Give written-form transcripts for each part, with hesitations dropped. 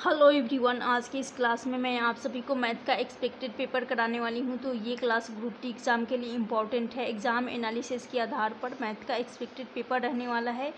Hello everyone, आज की इस क्लास में मैं आप सभी को मैथ का एक्सपेक्टेड पेपर कराने वाली हूं। तो ये क्लास ग्रुप डी एग्ज़ाम के लिए इम्पॉर्टेंट है। एग्ज़ाम एनालिसिस के आधार पर मैथ का एक्सपेक्टेड पेपर रहने वाला है,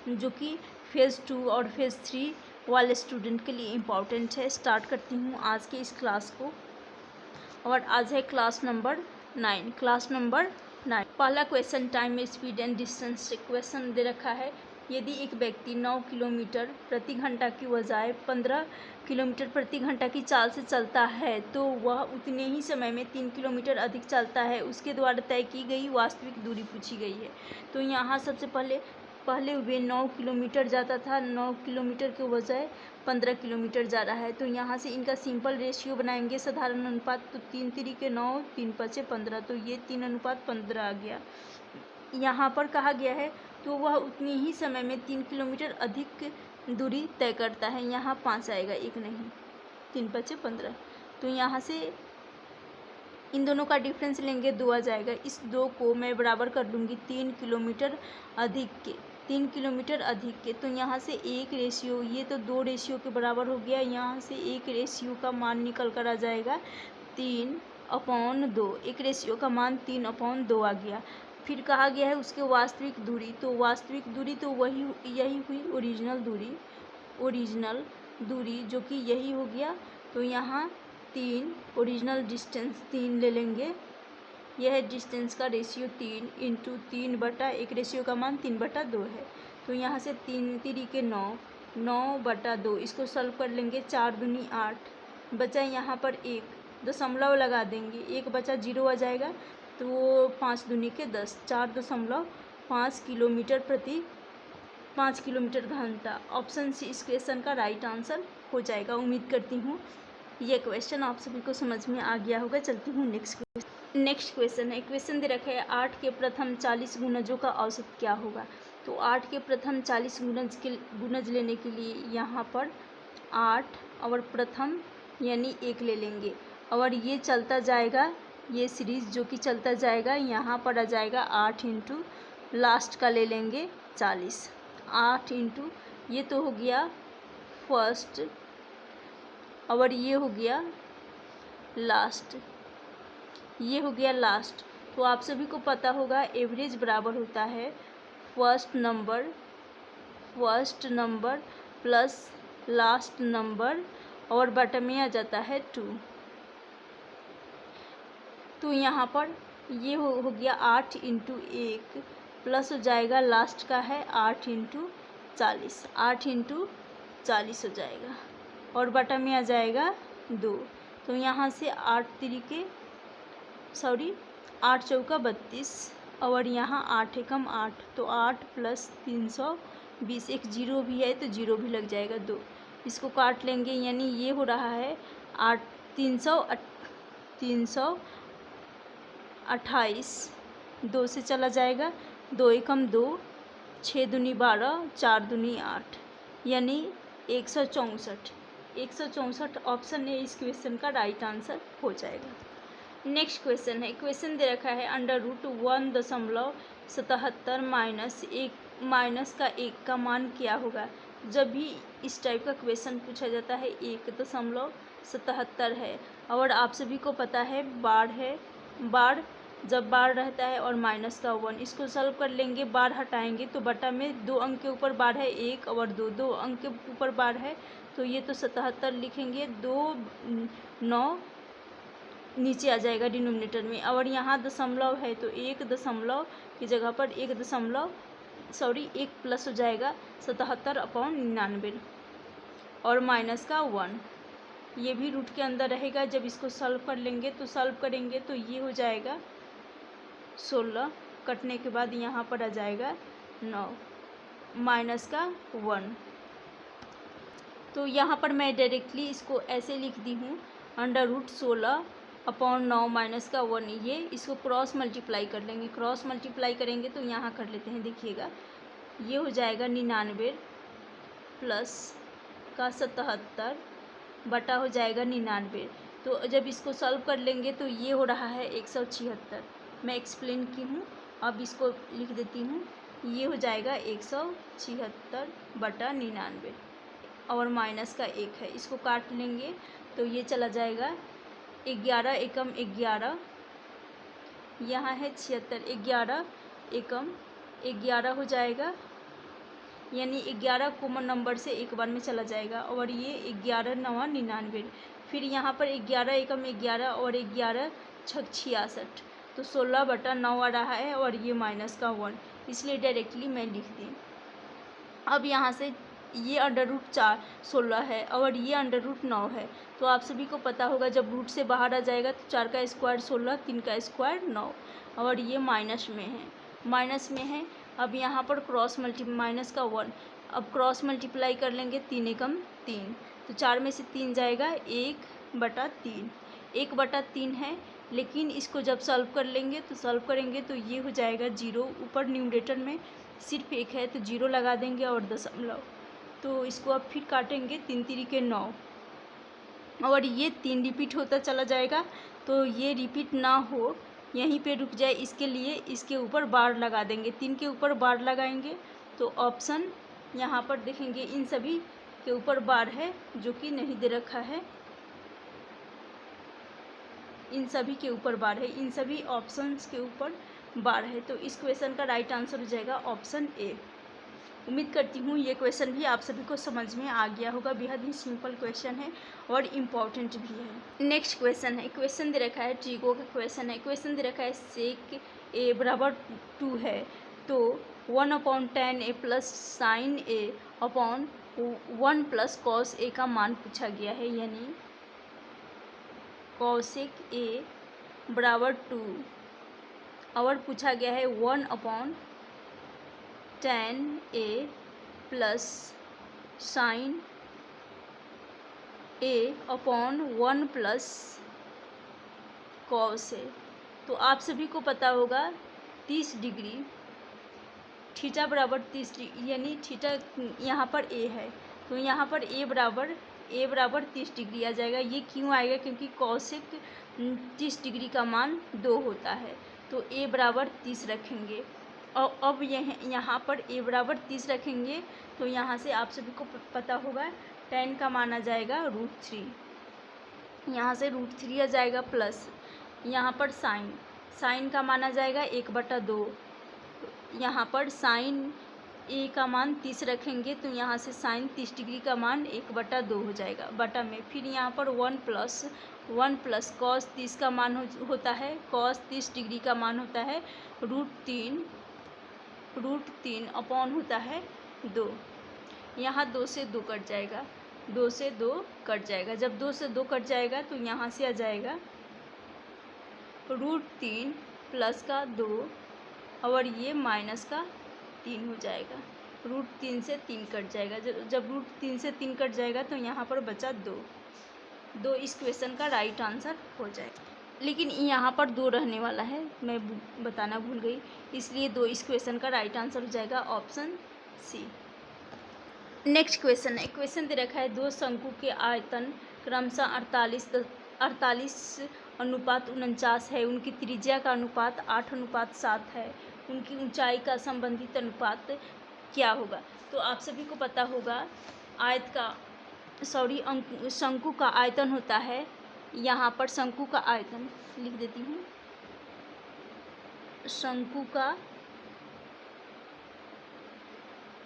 जो कि फ़ेज़ 2 और फ़ेज़ 3 वाले स्टूडेंट के लिए इम्पॉर्टेंट है। स्टार्ट करती हूँ आज की इस क्लास को। और आज है क्लास नंबर 9। पहला question, time, speed and distance question दे रखा है। यदि एक व्यक्ति 9 किलोमीटर प्रति घंटा की बजाय 15 किलोमीटर प्रति घंटा की चाल से चलता है तो वह उतने ही समय में 3 किलोमीटर अधिक चलता है। उसके द्वारा तय की गई वास्तविक दूरी पूछी गई है। तो यहाँ सबसे पहले वे 9 किलोमीटर जाता था, 9 किलोमीटर के बजाय 15 किलोमीटर जा रहा है। तो यहाँ से इनका सिंपल रेशियो बनाएंगे, साधारण अनुपात। तो 3 तिरिके 9, 3 पचे 15, तो ये 3:15 आ गया। यहाँ पर कहा गया है तो वह उतनी ही समय में 3 किलोमीटर अधिक दूरी तय करता है। यहाँ 5 आएगा, एक नहीं, 3 पचे 15। तो यहाँ से इन दोनों का डिफरेंस लेंगे, 2 आ जाएगा। इस 2 को मैं बराबर कर लूँगी 3 किलोमीटर अधिक के, 3 किलोमीटर अधिक के। तो यहाँ से एक रेशियो, ये तो 2 रेशियो के बराबर हो गया। यहाँ से एक रेशियो का मान निकल कर आ जाएगा 3/2। एक रेशियो का मान 3/2 आ गया। फिर कहा गया है उसके वास्तविक दूरी। तो वास्तविक दूरी तो यही हुई ओरिजिनल दूरी, जो कि यही हो गया। तो यहाँ 3, ओरिजिनल डिस्टेंस 3 ले लेंगे। यह डिस्टेंस का रेशियो 3 इंटू 3/, एक रेशियो का मान 3/2 है। तो यहाँ से 3 तिरिके 9, 9/2, इसको सॉल्व कर लेंगे। 4 दूनी 8, बचा यहाँ पर 1, दशमलव लगा देंगे, 1 बचा, 0 आ जाएगा। तो 5 दूनी के 10, 4.5 किलोमीटर प्रति 5 किलोमीटर घंटा। ऑप्शन सी इस क्वेश्चन का राइट आंसर हो जाएगा। उम्मीद करती हूँ ये क्वेश्चन आप सभी को समझ में आ गया होगा। चलती हूँ नेक्स्ट क्वेश्चन है। क्वेश्चन दे रखा है 8 के प्रथम 40 गुणजों का औसत क्या होगा। तो 8 के प्रथम 40 गुणज लेने के लिए यहाँ पर 8 और प्रथम यानी 1 ले लेंगे। और ये चलता जाएगा, ये सीरीज़ जो कि चलता जाएगा, यहाँ पर आ जाएगा 8 इंटू लास्ट का ले लेंगे 40। 8 इंटू ये तो हो गया फर्स्ट, और ये हो गया लास्ट, ये हो गया लास्ट। तो आप सभी को पता होगा एवरेज बराबर होता है first number plus last number, और बटे में आ जाता है 2। तो यहाँ पर ये हो गया 8 इंटू 1 प्लस हो जाएगा लास्ट का है 8 इंटू 40, 8 इंटू 40 हो जाएगा, और बटा में आ जाएगा 2। तो यहाँ से 8 चौका 32, और यहाँ 8 एकम 8, तो 8 प्लस 320, एक जीरो भी है तो जीरो भी लग जाएगा 2। इसको काट लेंगे, यानी ये हो रहा है 328, 2 से चला जाएगा, 2 एकम 2, 6 दूनी 12, 4 दूनी 8, यानी 164 ऑप्शन ए इस क्वेश्चन का राइट आंसर हो जाएगा। नेक्स्ट क्वेश्चन है। क्वेश्चन दे रखा है √1.77 माइनस का 1 का मान क्या होगा। जब भी इस टाइप का क्वेश्चन पूछा जाता है 1.77 है, और आप सभी को पता है बार जब बार रहता है और माइनस का 1, इसको सॉल्व कर लेंगे। बार हटाएंगे तो बटा में 2 अंक के ऊपर बार है 1 और 2 अंक के ऊपर बार है, तो ये तो 77 लिखेंगे। 2 9 नीचे आ जाएगा डिनोमिनेटर में, और यहाँ दशमलव है तो 1 दशमलव की जगह पर 1 प्लस हो जाएगा 77/99, और माइनस का 1, ये भी रूट के अंदर रहेगा। जब इसको सॉल्व करेंगे तो ये हो जाएगा 16, कटने के बाद यहाँ पर आ जाएगा 9, माइनस का 1। तो यहाँ पर मैं डायरेक्टली इसको ऐसे लिख दी हूँ, √16/9 माइनस का 1। ये इसको क्रॉस मल्टीप्लाई कर लेंगे, क्रॉस मल्टीप्लाई करेंगे तो यहाँ कर लेते हैं, देखिएगा ये हो जाएगा 99 प्लस का 77 बटा हो जाएगा 99। तो जब इसको सॉल्व कर लेंगे तो ये हो रहा है 176। मैं एक्सप्लेन की हूँ, अब इसको लिख देती हूँ। ये हो जाएगा 176/99। और माइनस का 1 है, इसको काट लेंगे तो ये चला जाएगा 11 एकम 11, यहाँ है 76, 11 एकम 11 हो जाएगा, यानी 11 कॉमन नंबर से एक बार में चला जाएगा और ये 11 नवा 99। फिर यहाँ पर 11 एकम 11 और 11 छक 66, तो 16/9 आ रहा है और ये माइनस का 1, इसलिए डायरेक्टली मैं लिख दी। अब यहाँ से ये √4 16 है और ये √9 है, तो आप सभी को पता होगा जब रूट से बाहर आ जाएगा तो 4 का स्क्वायर 16, 3 का स्क्वायर 9, और ये माइनस में है। अब यहाँ पर माइनस का 1, अब क्रॉस मल्टीप्लाई कर लेंगे, 3 एकम 3, तो 4 में से 3 जाएगा 1/3, 1/3 है, लेकिन इसको जब सॉल्व करेंगे तो ये हो जाएगा 0, ऊपर न्यूमरेटर में सिर्फ 1 है तो 0 लगा देंगे और दशमलव, तो इसको अब फिर काटेंगे, 3 3 के 9, और ये 3 रिपीट होता चला जाएगा, तो ये रिपीट ना हो, यहीं पे रुक जाए, इसके लिए इसके ऊपर बार लगा देंगे, 3 के ऊपर बार लगाएंगे तो ऑप्शन यहाँ पर देखेंगे इन सभी के ऊपर बार है, जो कि नहीं दे रखा है, इन सभी के ऊपर बार है, इन सभी ऑप्शंस के ऊपर बार है, तो इस क्वेश्चन का राइट आंसर हो जाएगा ऑप्शन ए। उम्मीद करती हूँ ये क्वेश्चन भी आप सभी को समझ में आ गया होगा, बेहद ही सिंपल क्वेश्चन है और इम्पॉर्टेंट भी है। नेक्स्ट क्वेश्चन है, क्वेश्चन दे रखा है ट्रिगो का क्वेश्चन है, क्वेश्चन दे रखा है सेक ए बराबर 2 है, तो 1/tan a plus sine a upon 1 plus cos A का मान पूछा गया है, यानी कॉसेक ए बराबर 2 और पूछा गया है 1/tan a plus sine a upon 1 plus cos A. तो आप सभी को पता होगा 30 डिग्री, थीटा बराबर 30 डिग्री, यानी थीटा यहाँ पर a है, तो यहाँ पर a बराबर 30 डिग्री आ जाएगा। ये क्यों आएगा? क्योंकि कॉसेक 30 डिग्री का मान 2 होता है, तो a बराबर 30 रखेंगे। और अब यहाँ पर a बराबर 30 रखेंगे, तो यहाँ से आप सभी को पता होगा tan का मान आ जाएगा √3, यहाँ से √3 आ जाएगा, प्लस यहाँ पर साइन का मान आ जाएगा 1/2, यहाँ पर साइन ए का मान 30 रखेंगे, तो यहाँ से साइन 30 डिग्री का मान 1/2 हो जाएगा, बटा में फिर यहाँ पर 1 प्लस कॉस 30 का मान होता है, कॉस 30 डिग्री का मान होता है √3 अपॉन होता है 2, यहाँ 2 से 2 कट जाएगा, 2 से 2 कट जाएगा, जब 2 से 2 कट जाएगा तो यहाँ से आ जाएगा √3 प्लस का 2 और ये माइनस का 3 हो जाएगा, √3 से 3 कट जाएगा, जब √3 से 3 कट जाएगा तो यहाँ पर बचा 2 इस क्वेश्चन का राइट आंसर हो जाएगा। लेकिन यहाँ पर 2 रहने वाला है, मैं बताना भूल गई, इसलिए 2 इस क्वेश्चन का राइट आंसर हो जाएगा ऑप्शन सी। नेक्स्ट क्वेश्चन है, क्वेश्चन दे रखा है 2 शंकु के आयतन क्रमशः 48:49 है, उनकी त्रिज्या का अनुपात 8:7 है, उनकी ऊंचाई का संबंधित अनुपात क्या होगा? तो आप सभी को पता होगा शंकु का आयतन होता है, यहाँ पर शंकु का आयतन लिख देती हूँ, शंकु का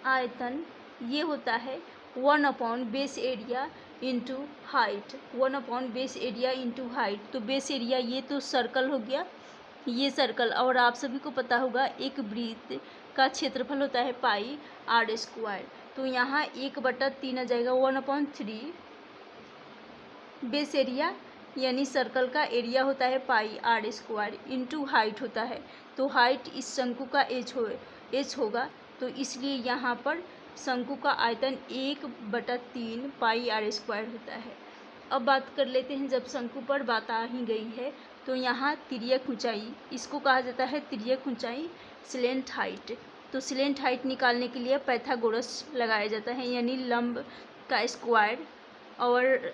आयतन ये होता है base area into height, base area into height. तो बेस एरिया ये तो सर्कल हो गया, ये सर्कल, और आप सभी को पता होगा एक वृत्त का क्षेत्रफल होता है πr², तो यहाँ 1/3 आ जाएगा, 1/3 बेस एरिया यानी सर्कल का एरिया होता है πr² इंटू हाइट होता है, तो हाइट इस शंकु का h होगा, तो इसलिए यहाँ पर शंकु का आयतन 1/3 πr² होता है। अब बात कर लेते हैं, जब शंकु पर बात आ ही गई है तो यहाँ तिर्यक ऊंचाई, इसको कहा जाता है तिर्यक ऊंचाई स्लेंट हाइट। तो स्लेंट हाइट निकालने के लिए पाइथागोरस लगाया जाता है, यानी लंब का स्क्वायर, और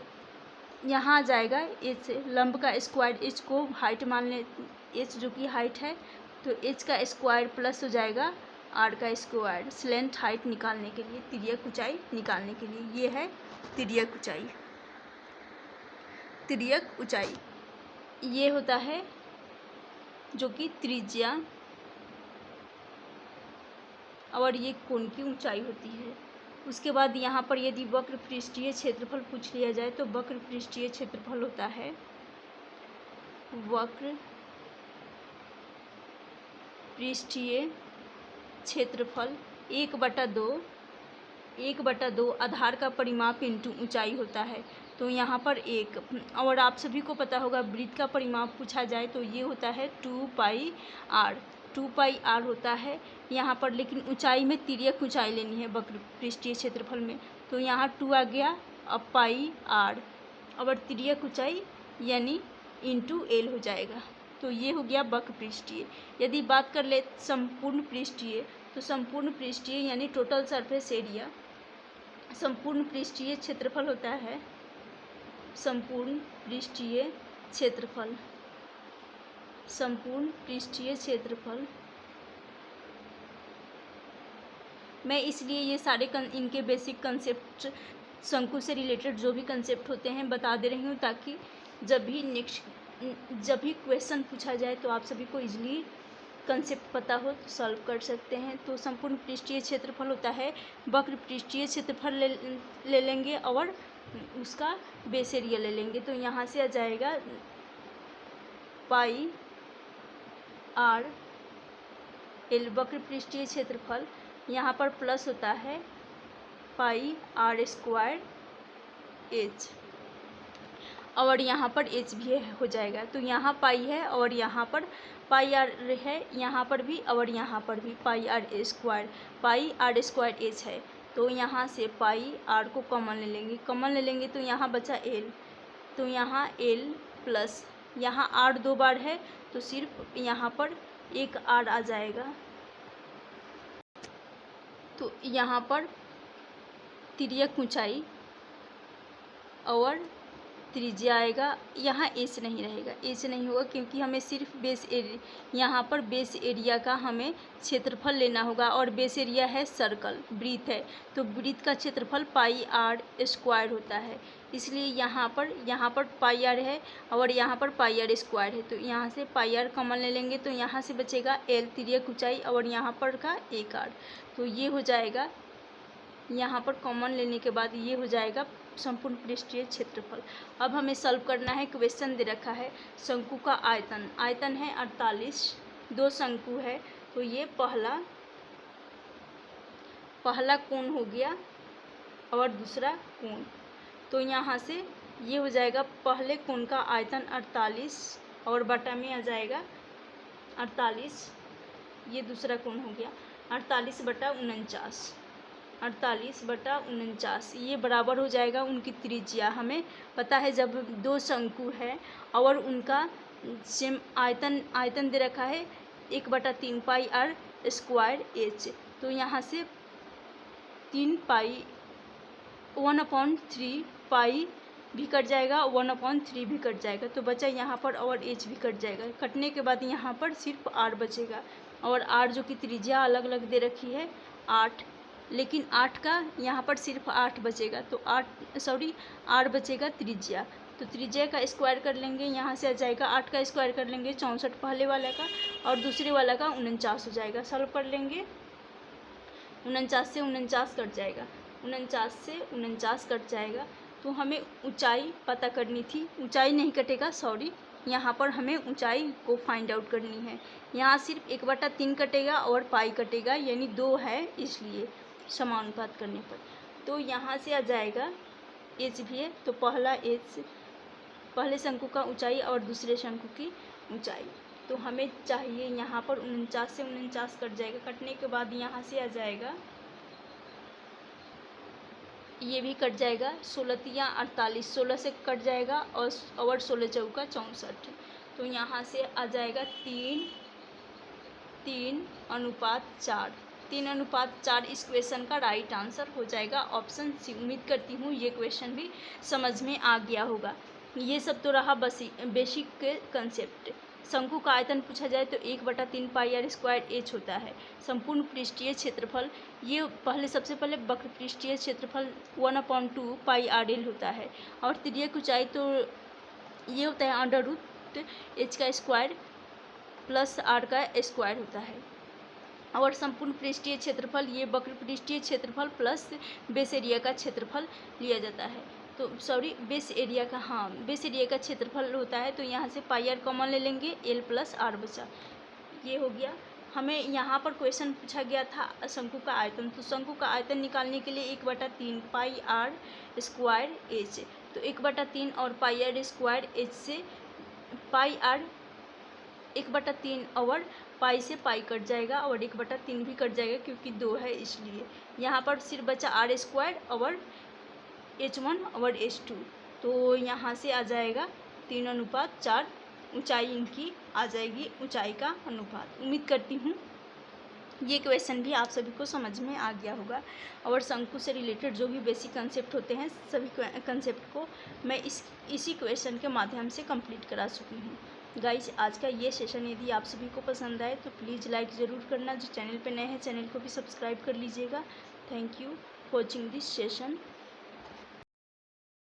यहाँ आ जाएगा h, लंब का स्क्वायर, h को हाइट मान ले, h जो कि हाइट है, तो h का स्क्वायर प्लस हो जाएगा आर का स्क्वायर, स्लेंट हाइट निकालने के लिए, तिर्यक ऊंचाई निकालने के लिए। ये है तिर्यक ऊंचाई। तिर्यक ऊंचाई ये होता है जो कि त्रिज्या और ये कोण की ऊंचाई होती है। उसके बाद यहाँ पर यदि वक्र पृष्ठीय क्षेत्रफल पूछ लिया जाए तो वक्र पृष्ठीय क्षेत्रफल होता है वक्र पृष्ठीय क्षेत्रफल 1/2 आधार का परिमाप इंटू ऊंचाई होता है। तो यहाँ पर एक, और आप सभी को पता होगा वृत्त का परिमाप पूछा जाए तो ये होता है 2πr। 2πr होता है यहाँ पर, लेकिन ऊंचाई में तिर्यक ऊंचाई लेनी है वक्र पृष्ठीय क्षेत्रफल में, तो यहाँ 2 आ गया, अब πr और तिर्यक ऊंचाई यानी इंटू l हो जाएगा। तो ये हो गया वक्र पृष्ठीय। यदि बात कर ले संपूर्ण पृष्ठीय, तो संपूर्ण पृष्ठीय यानी टोटल सरफेस एरिया, संपूर्ण पृष्ठीय क्षेत्रफल होता है संपूर्ण पृष्ठीय क्षेत्रफल। संपूर्ण पृष्ठीय क्षेत्रफल मैं इसलिए ये सारे इनके बेसिक कंसेप्ट, शंकु से रिलेटेड जो भी कंसेप्ट होते हैं बता दे रही हूँ, ताकि जब भी क्वेश्चन पूछा जाए तो आप सभी को इजीली कंसेप्ट पता हो तो सॉल्व कर सकते हैं। तो संपूर्ण पृष्ठीय क्षेत्रफल होता है वक्र पृष्ठीय क्षेत्रफल ले लेंगे और उसका बेस एरिया ले लेंगे। तो यहाँ से आ जाएगा πr l वक्र पृष्ठीय क्षेत्रफल, यहाँ पर प्लस होता है πr² h और यहाँ पर h भी हो जाएगा। तो यहाँ पाई है और यहाँ पर πr है, यहाँ पर भी और यहाँ पर भी πr² h है। तो यहाँ से πr को कॉमन ले लेंगे तो यहाँ बचा l, तो यहाँ l प्लस यहाँ r 2 बार है तो सिर्फ यहाँ पर एक r आ जाएगा। तो यहाँ पर तिर्यक ऊंचाई और त्रिज्या आएगा, यहाँ एच नहीं रहेगा, एच नहीं होगा क्योंकि हमें सिर्फ बेस एरिया, यहाँ पर बेस एरिया का हमें क्षेत्रफल लेना होगा और बेस एरिया है सर्कल, वृत्त है, तो वृत्त का क्षेत्रफल πr² होता है। इसलिए यहाँ पर πr है और यहाँ पर πr² है, तो यहाँ से πr कॉमन ले लेंगे तो यहाँ से बचेगा l तिर्यक ऊंचाई और यहाँ पर का एक r। तो ये हो जाएगा, यहाँ पर कॉमन लेने के बाद ये हो जाएगा संपूर्ण पृष्ठीय क्षेत्रफल। अब हमें सॉल्व करना है, क्वेश्चन दे रखा है शंकु का आयतन है 48, 2 शंकु है, तो ये पहला कोण हो गया और दूसरा कोण। तो यहाँ से ये हो जाएगा पहले कोण का आयतन 48 और बटा में आ जाएगा 48, ये दूसरा कोण हो गया 48/49, 48/49, ये बराबर हो जाएगा उनकी त्रिज्या। हमें पता है जब 2 शंकु है और उनका सेम आयतन दे रखा है 1/3 πr² h, तो यहाँ से 3 1/3 पाई भी कट जाएगा, 1/3 भी कट जाएगा, तो बचा यहाँ पर और h भी कट जाएगा। कटने के बाद यहाँ पर सिर्फ r बचेगा और r जो कि त्रिज्या अलग अलग दे रखी है 8, लेकिन 8 का यहाँ पर सिर्फ 8 बचेगा, तो r बचेगा त्रिज्या। तो त्रिज्या का स्क्वायर कर लेंगे, यहाँ से आ जाएगा 8 का स्क्वायर कर लेंगे 64 पहले वाला का और दूसरे वाला का 49 हो जाएगा। सॉल्व कर लेंगे, 49 से 49 कट जाएगा, 49 से 49 कट जाएगा। तो हमें ऊंचाई पता करनी थी, ऊंचाई नहीं कटेगा, यहाँ पर हमें ऊंचाई को फाइंड आउट करनी है। यहाँ सिर्फ 1/3 कटेगा और पाई कटेगा, यानी 2 है, इसलिए समानुपात करने पर। तो यहाँ से आ जाएगा एच भी है, तो पहले शंकु का ऊंचाई और दूसरे शंकु की ऊंचाई। तो हमें चाहिए यहाँ पर 49 से 49 कट जाएगा, कटने के बाद यहाँ से आ जाएगा, ये भी कट जाएगा, 16×3 = 16 से कट जाएगा और 16×4 = 64। तो यहाँ से आ जाएगा 3:4। 3:4 इस क्वेश्चन का राइट आंसर हो जाएगा ऑप्शन सी। उम्मीद करती हूँ ये क्वेश्चन भी समझ में आ गया होगा। ये सब तो रहा बेसिक के कंसेप्ट। शंकु का आयतन पूछा जाए तो 1/3 पाई आर स्क्वायर एच होता है। संपूर्ण पृष्ठीय क्षेत्रफल, ये सबसे पहले वक्र पृष्ठीय क्षेत्रफल 1/2 पाई आर एल होता है। और तिर्यक ऊंचाई तो ये होता है √h का स्क्वायर प्लस r का स्क्वायर होता है। और संपूर्ण पृष्ठीय क्षेत्रफल, ये वक्र पृष्ठीय क्षेत्रफल प्लस बेस एरिया का क्षेत्रफल लिया जाता है। तो बेस एरिया का क्षेत्रफल होता है। तो यहाँ से पाई आर कॉमन ले लेंगे, एल प्लस आर बचा, ये हो गया। हमें यहाँ पर क्वेश्चन पूछा गया था शंकु का आयतन, तो शंकु का आयतन निकालने के लिए 1/3 पाई आर स्क्वायर एच, तो 1/3 और पाई आर स्क्वायर एच से पाई आर 1/3 और पाई से पाई कट जाएगा और 1/3 भी कट जाएगा क्योंकि 2 है इसलिए। यहाँ पर सिर्फ बचा आर स्क्वायर और H1 और H2, तो यहाँ से आ जाएगा 3:4 ऊंचाई इनकी आ जाएगी, ऊंचाई का अनुपात। उम्मीद करती हूँ ये क्वेश्चन भी आप सभी को समझ में आ गया होगा। और शंकु से रिलेटेड जो भी बेसिक कंसेप्ट होते हैं सभी कंसेप्ट को मैं इसी क्वेश्चन के माध्यम से कंप्लीट करा चुकी हूँ। गाइज, आज का ये सेशन यदि आप सभी को पसंद आए तो प्लीज़ लाइक ज़रूर करना। जो चैनल पे नए हैं चैनल को भी सब्सक्राइब कर लीजिएगा। Thank you for watching this session.